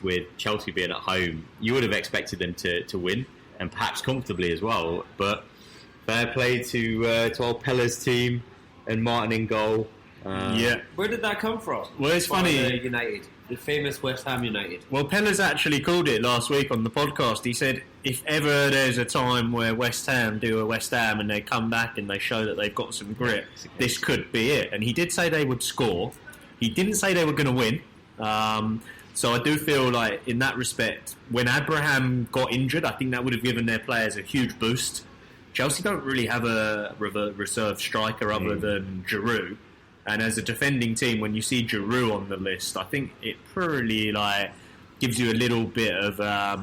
with Chelsea being at home, you would have expected them to win, and perhaps comfortably as well. But fair play to our Pellers team and Martin in goal. Where did that come from? Well, it's funny. United, the famous West Ham United. Well, Pellers actually called it last week on the podcast. He said if ever there's a time where West Ham do a West Ham and they come back and they show that they've got some grit, this could be it. And he did say they would score. He didn't say they were going to win. So I do feel like in that respect, when Abraham got injured, I think that would have given their players a huge boost. Chelsea don't really have a reserve striker other than Giroud. And as a defending team, when you see Giroud on the list, I think it probably gives you a little bit of a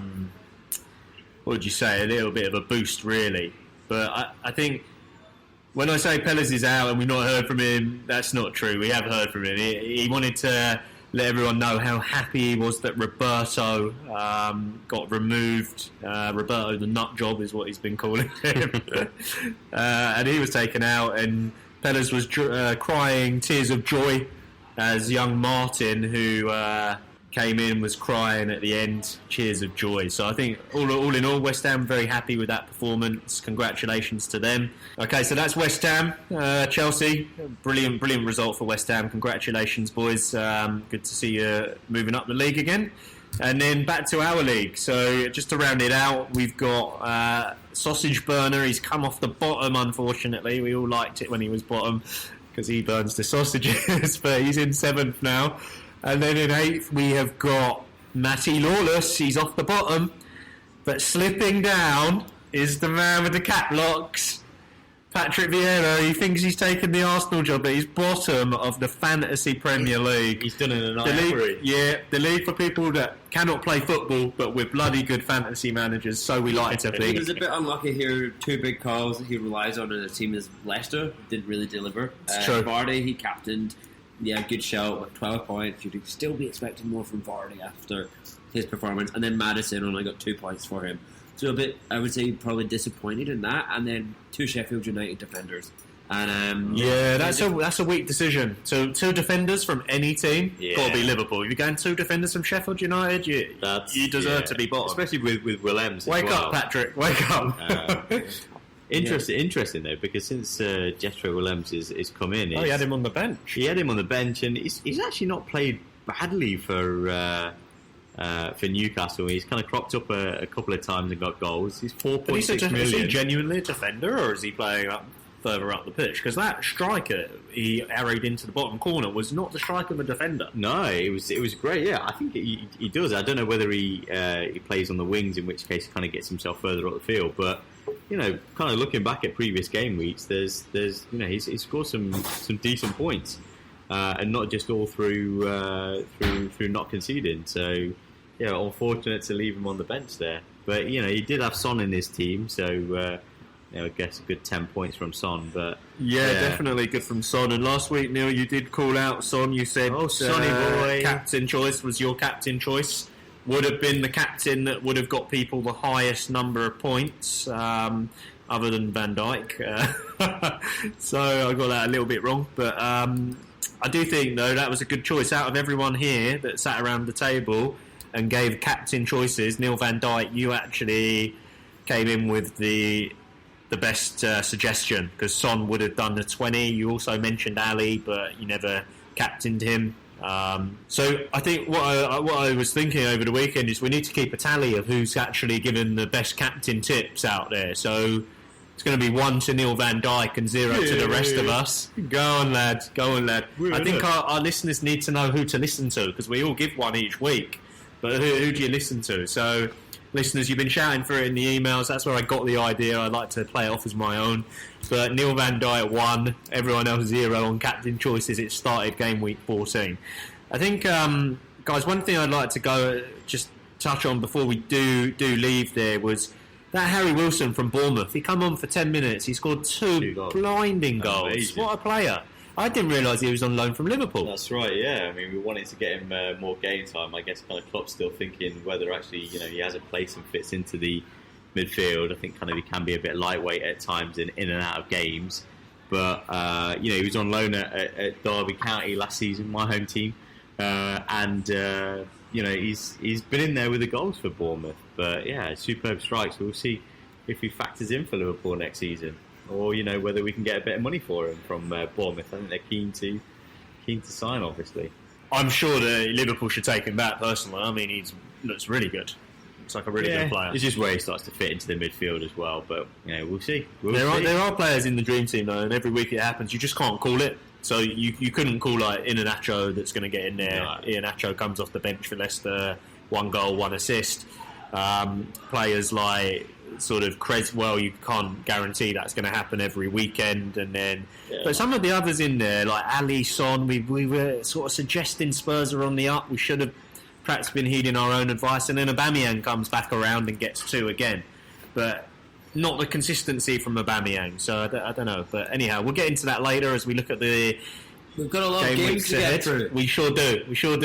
little bit of a boost, really. But I think when I say Pellers is out and we've not heard from him, that's not true. We have heard from him. He wanted to let everyone know how happy he was that Roberto got removed. Roberto the nut job is what he's been calling him. And he was taken out, and Pellers was crying tears of joy as young Martin, who came in, was crying at the end, cheers of joy. So I think all in all, West Ham very happy with that performance. Congratulations to them. Okay, so that's West Ham, Chelsea. Brilliant result for West Ham. Congratulations, boys. Good to see you moving up the league again. And then back to our league. So just to round it out, we've got Sausage Burner. He's come off the bottom, unfortunately. We all liked it when he was bottom because he burns the sausages, but he's in 7th now. And then in 8th, we have got Matty Lawless. He's off the bottom. But slipping down is the man with the cap locks, Patrick Vieira. He thinks he's taken the Arsenal job, but he's bottom of the Fantasy Premier League. He's done it in a night. Yeah, the league for people that cannot play football, but with bloody good fantasy managers, so we like to think. He was a bit unlucky here. 2 big calls that he relies on in a team as Leicester. Didn't really deliver. It's true. Vardy, he captained. Yeah, good shout with 12 points. You'd still be expecting more from Vardy after his performance. And then Maddison only got 2 points for him. So a bit, I would say, probably disappointed in that. And then 2 Sheffield United defenders. And that's a weak decision. So 2 defenders from any team, got to be Liverpool. If you're going 2 defenders from Sheffield United, you deserve to be bottom. Especially with Willems. Wake up, Patrick. Wake up. Interesting though, because since Jethro Willems is come in, he had him on the bench. He had him on the bench, and he's actually not played badly for Newcastle. He's kind of cropped up a couple of times and got goals. He's 4.6 million. Is he genuinely a defender, or is he playing further up the pitch? Because that striker he arrayed into the bottom corner was not the striker of a defender. No, it was great. Yeah, I think he does. I don't know whether he plays on the wings, in which case he kind of gets himself further up the field, but. Kind of looking back at previous game weeks, there's he's scored some decent points, and not just all through not conceding. So unfortunate to leave him on the bench there. But he did have Son in his team, so I guess a good 10 points from Son. But definitely good from Son. And last week, Neil, you did call out Son. You said, Sonny boy, captain choice was your captain choice. Would have been the captain that would have got people the highest number of points, other than Van Dijk. So I got that a little bit wrong. But I do think, though, that was a good choice. Out of everyone here that sat around the table and gave captain choices, Neil Van Dijk, you actually came in with the best suggestion, because Son would have done the 20. You also mentioned Ali, but you never captained him. So I think what I was thinking over the weekend is we need to keep a tally of who's actually given the best captain tips out there. So it's going to be 1 to Neil Van Dijk and 0 to the rest of us. Go on, lad. I think our listeners need to know who to listen to, because we all give one each week. But who do you listen to? So listeners, you've been shouting for it in the emails. That's where I got the idea. I'd like to play it off as my own. But Neil Van Dijk 1, everyone else 0 on captain choices. It started game week 14. I think, guys, one thing I'd like to just touch on before we do leave there was that Harry Wilson from Bournemouth. He come on for 10 minutes. He scored 2 blinding goals. Amazing. What a player. I didn't realise he was on loan from Liverpool. That's right, yeah. I mean, we wanted to get him more game time. I guess kind of Klopp's still thinking whether actually, he has a place and fits into the midfield. I think kind of he can be a bit lightweight at times in and out of games. But, he was on loan at Derby County last season, my home team. and he's been in there with the goals for Bournemouth. But yeah, superb strikes. We'll see if he factors in for Liverpool next season, or whether we can get a bit of money for him from Bournemouth. I think they're keen to sign, obviously. I'm sure that Liverpool should take him back personally. I mean, he looks really good. Looks like a really good player. It's just where he starts to fit into the midfield as well. But we'll see. There are players in the dream team though, and every week it happens. You just can't call it. So you couldn't call like Iheanacho that's going to get in there. No. Iheanacho comes off the bench for Leicester, 1 goal, 1 assist. Players like sort of Creswell, you can't guarantee that's going to happen every weekend. And then, but some of the others in there, like Ali, Son, we were sort of suggesting Spurs are on the up. We should have perhaps been heeding our own advice. And then Aubameyang comes back around and gets 2 again, but not the consistency from Aubameyang. So I don't know. But anyhow, we'll get into that later as we look at the. We've got a lot of games to get through. We sure do, Sean.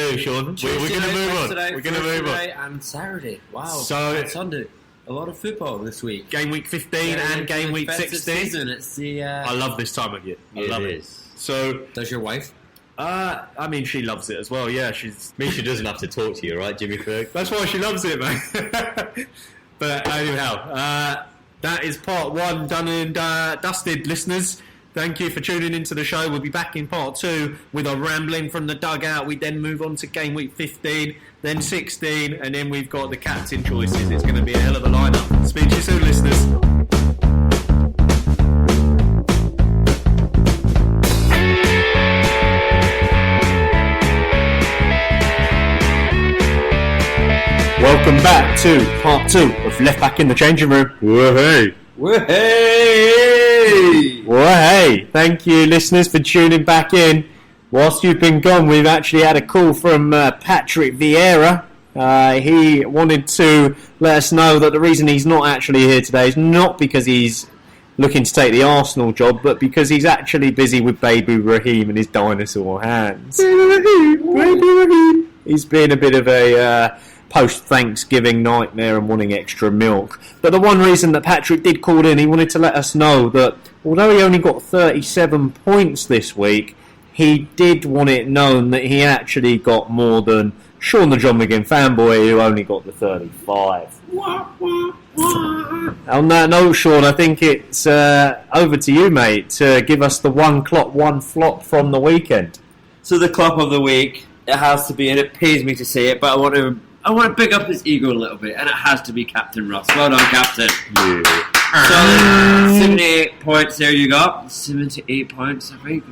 We're going to move on. We're going to move on. And Saturday. Wow. So and Sunday. A lot of football this week. Game week 15 and game week 16. Season. It's the. I love this time of year. I love it. So, does your wife? I mean, she loves it as well. Yeah, she doesn't have to talk to you, right, Jimmy Ferg? That's why she loves it, man. But anyhow, that is part 1 done and dusted, listeners. Thank you for tuning into the show. We'll be back in part 2 with our rambling from the dugout. We then move on to game week 15, then 16, and then we've got the captain choices. It's going to be a hell of a lineup. Speak to you soon, listeners. Welcome back to part 2 of Left Back in the Changing Room. Whoa-hey! Whoa-hey! Well, thank you, listeners, for tuning back in. Whilst you've been gone, we've actually had a call from Patrick Vieira. He wanted to let us know that the reason he's not actually here today is not because he's looking to take the Arsenal job, but because he's actually busy with Baby Raheem and his dinosaur hands. Baby Raheem! He's been a bit of a post-Thanksgiving nightmare and wanting extra milk. But the one reason that Patrick did call in, he wanted to let us know that although he only got 37 points this week, he did want it known that he actually got more than Sean the John McGinn fanboy, who only got the 35. On that note, Sean, I think it's over to you, mate, to give us the one clop, one flop from the weekend. So the clop of the week, it has to be, and it pains me to say it, but I want to pick up his ego a little bit, and it has to be Captain Ross. Well done, Captain. Yeah. So, 78 points there you got. 78 points, I think.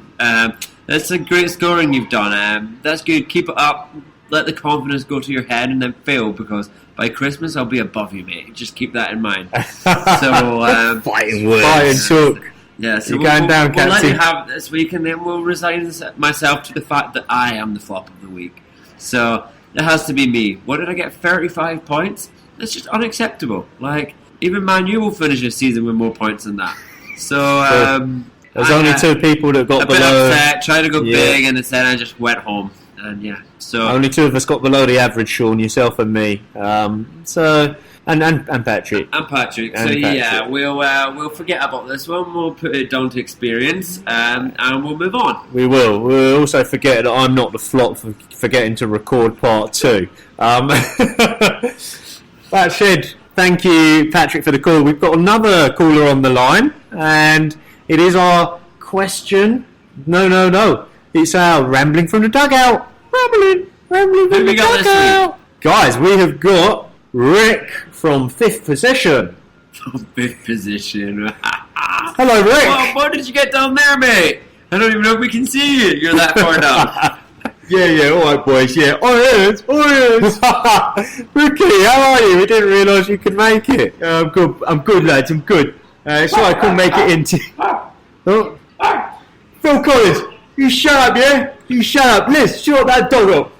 That's a great scoring you've done. That's good. Keep it up. Let the confidence go to your head and then fail, because by Christmas I'll be above you, mate. Just keep that in mind. So, fighting words. Fighting talk. Yeah, so you're going down, Captain. We'll let you Captain. have it this week, and then we'll resign myself to the fact that I am the flop of the week. So, it has to be me. What did I get? 35 points? That's just unacceptable. Like, even Man U will finish this season with more points than that. So, there's only 2 people that got below. A bit upset, tried to go big, and instead I just went home. And yeah, so only 2 of us got below the average, Sean, yourself and me. And Patrick. And Patrick. And so Patrick. Yeah, we'll forget about this one. We'll put it down to experience, and we'll move on. We will. We'll also forget that I'm not the flop for forgetting to record part 2. That said, thank you, Patrick, for the call. We've got another caller on the line, and it is our question. No. It's our rambling from the dugout. Rambling from the dugout. Guys, we have got Rick from 5th Position. From 5th position. Hello, Rick. Well, what did you get down there, mate? I don't even know if we can see you. You're that far down. Yeah, alright boys, yeah. Yes. Ricky, how are you? We didn't realise you could make it. I'm good lads, I'm good. Sorry I couldn't make it into... Oh. Phil Collins, you shut up, yeah? You shut up. Liz, shut that dog up.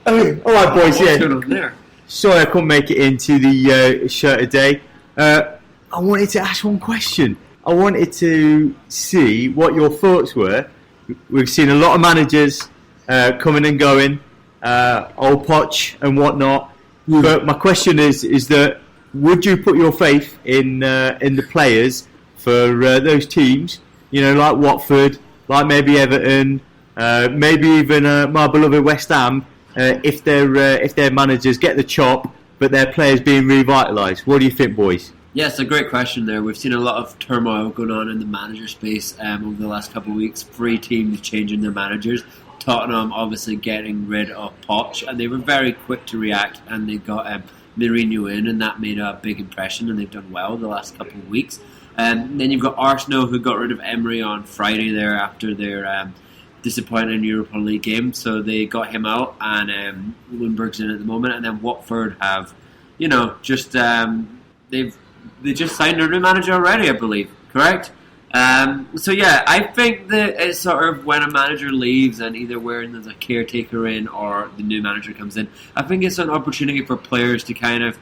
Alright boys, yeah. What's going on there? Sorry I couldn't make it into the show today. I wanted to ask one question. I wanted to see what your thoughts were. We've seen a lot of managers coming and going, old Poch and whatnot. But my question is that would you put your faith in the players for those teams? You know, like Watford, like maybe Everton, maybe even my beloved West Ham, if their managers get the chop, but their players being revitalised. What do you think, boys? Yeah, it's a great question there. We've seen a lot of turmoil going on in the manager space over the last couple of weeks. 3 teams changing their managers. Tottenham obviously getting rid of Poch, and they were very quick to react, and they got Mourinho in, and that made a big impression, and they've done well the last couple of weeks. Then you've got Arsenal, who got rid of Emery on Friday there after their disappointing Europa League game, so they got him out, and Lundberg's in at the moment. And then Watford have, just they just signed a new manager already, I believe, correct? So yeah, I think that it's sort of when a manager leaves and either where there's a caretaker in or the new manager comes in, I think it's an opportunity for players to kind of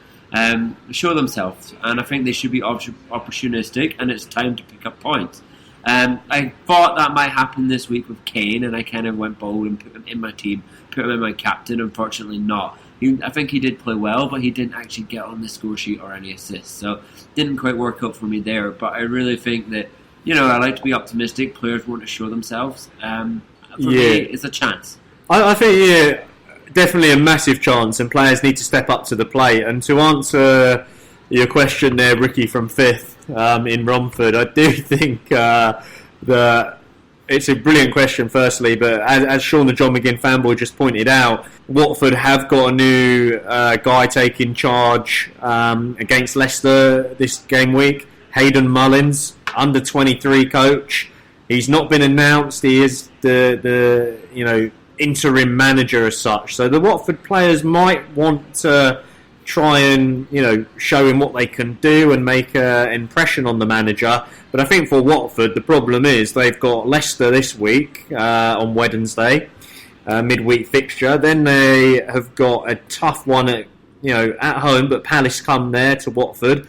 show themselves, and I think they should be opportunistic, and it's time to pick up points. I thought that might happen this week with Kane, and I kind of went bold and put him in my team, put him in my captain. Unfortunately not. I think he did play well, but he didn't actually get on the score sheet or any assists, so didn't quite work out for me there. But I really think that, I like to be optimistic. Players want to show themselves. For me, it's a chance. I think, definitely a massive chance, and players need to step up to the plate. And to answer your question there, Ricky from 5th in Romford, I do think that it's a brilliant question, firstly, but as Sean the John McGinn fanboy just pointed out, Watford have got a new guy taking charge against Leicester this game week, Hayden Mullins, under 23 coach. He's not been announced. He is the interim manager as such. So the Watford players might want to try and show him what they can do and make an impression on the manager. But I think for Watford, the problem is they've got Leicester this week on Wednesday, midweek fixture. Then they have got a tough one at home, but Palace come there to Watford.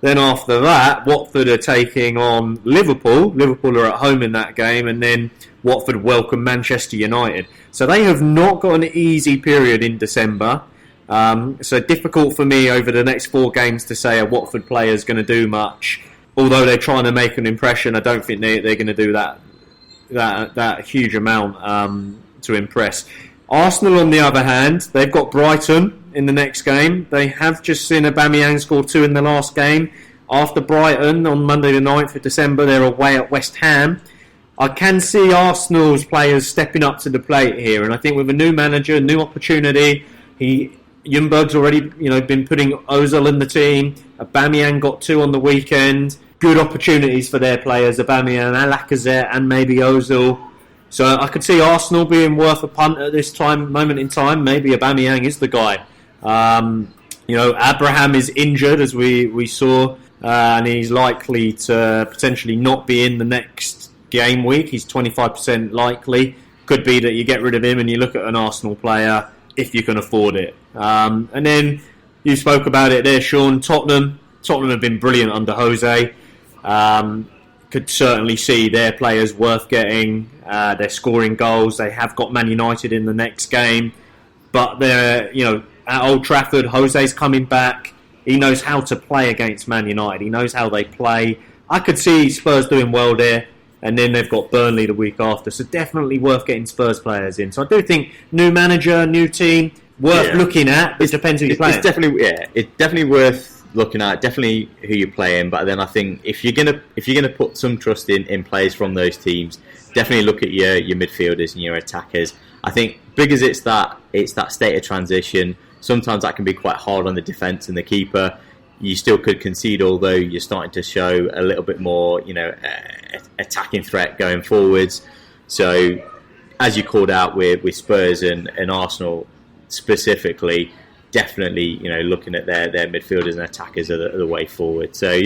Then after that, Watford are taking on Liverpool. Liverpool are at home in that game, and then Watford welcome Manchester United. So they have not got an easy period in December. So difficult for me over the next 4 games to say a Watford player is going to do much. Although they're trying to make an impression, I don't think they're going to do that huge amount to impress. Arsenal, on the other hand, they've got Brighton in the next game. They have just seen Aubameyang score 2 in the last game. After Brighton, on Monday the 9th of December, they're away at West Ham. I can see Arsenal's players stepping up to the plate here, and I think with a new manager, a new opportunity, Ljungberg's already been putting Ozil in the team. Aubameyang got 2 on the weekend. Good opportunities for their players, Aubameyang and Lacazette, and maybe Ozil. So I could see Arsenal being worth a punt at this moment in time. Maybe Aubameyang is the guy. Abraham is injured, as we saw, and he's likely to potentially not be in the next game week. He's 25% likely. Could be that you get rid of him and you look at an Arsenal player if you can afford it. And then you spoke about it there, Sean. Tottenham have been brilliant under Jose. Could certainly see their players worth getting. They're scoring goals. They have got Man United in the next game, but they're at Old Trafford. Jose's coming back. He knows how to play against Man United. He knows how they play. I could see Spurs doing well there, and then they've got Burnley the week after. So definitely worth getting Spurs players in. So I do think new manager, new team, worth looking at. It depends who you're playing. It's definitely worth looking at, definitely who you're playing. But then I think if you're gonna put some trust in players from those teams, definitely look at your midfielders and your attackers. I think because it's that state of transition, sometimes that can be quite hard on the defence and the keeper. You still could concede, although you're starting to show a little bit more attacking threat going forwards. So as you called out with Spurs and Arsenal specifically, definitely looking at their midfielders and attackers are the way forward. So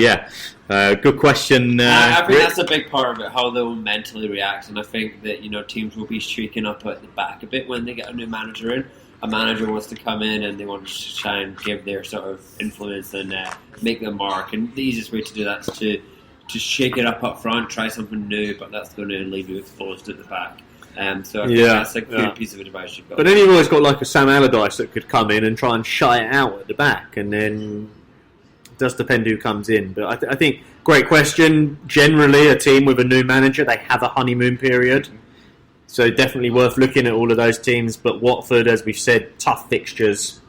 good question. I think that's a big part of it, how they will mentally react, and I think that teams will be streaking up at the back a bit when they get a new manager in. A manager wants to come in and they want to try and give their sort of influence and make their mark, and the easiest way to do that is to shake it up front, try something new, but that's going to leave you exposed at the back. So I think that's a good piece of advice you've got. But then you've always got like a Sam Allardyce that could come in and try and shut it out at the back, and then it does depend who comes in. But I think, great question. Generally, a team with a new manager, they have a honeymoon period. So definitely worth looking at all of those teams. But Watford, as we've said, tough fixtures.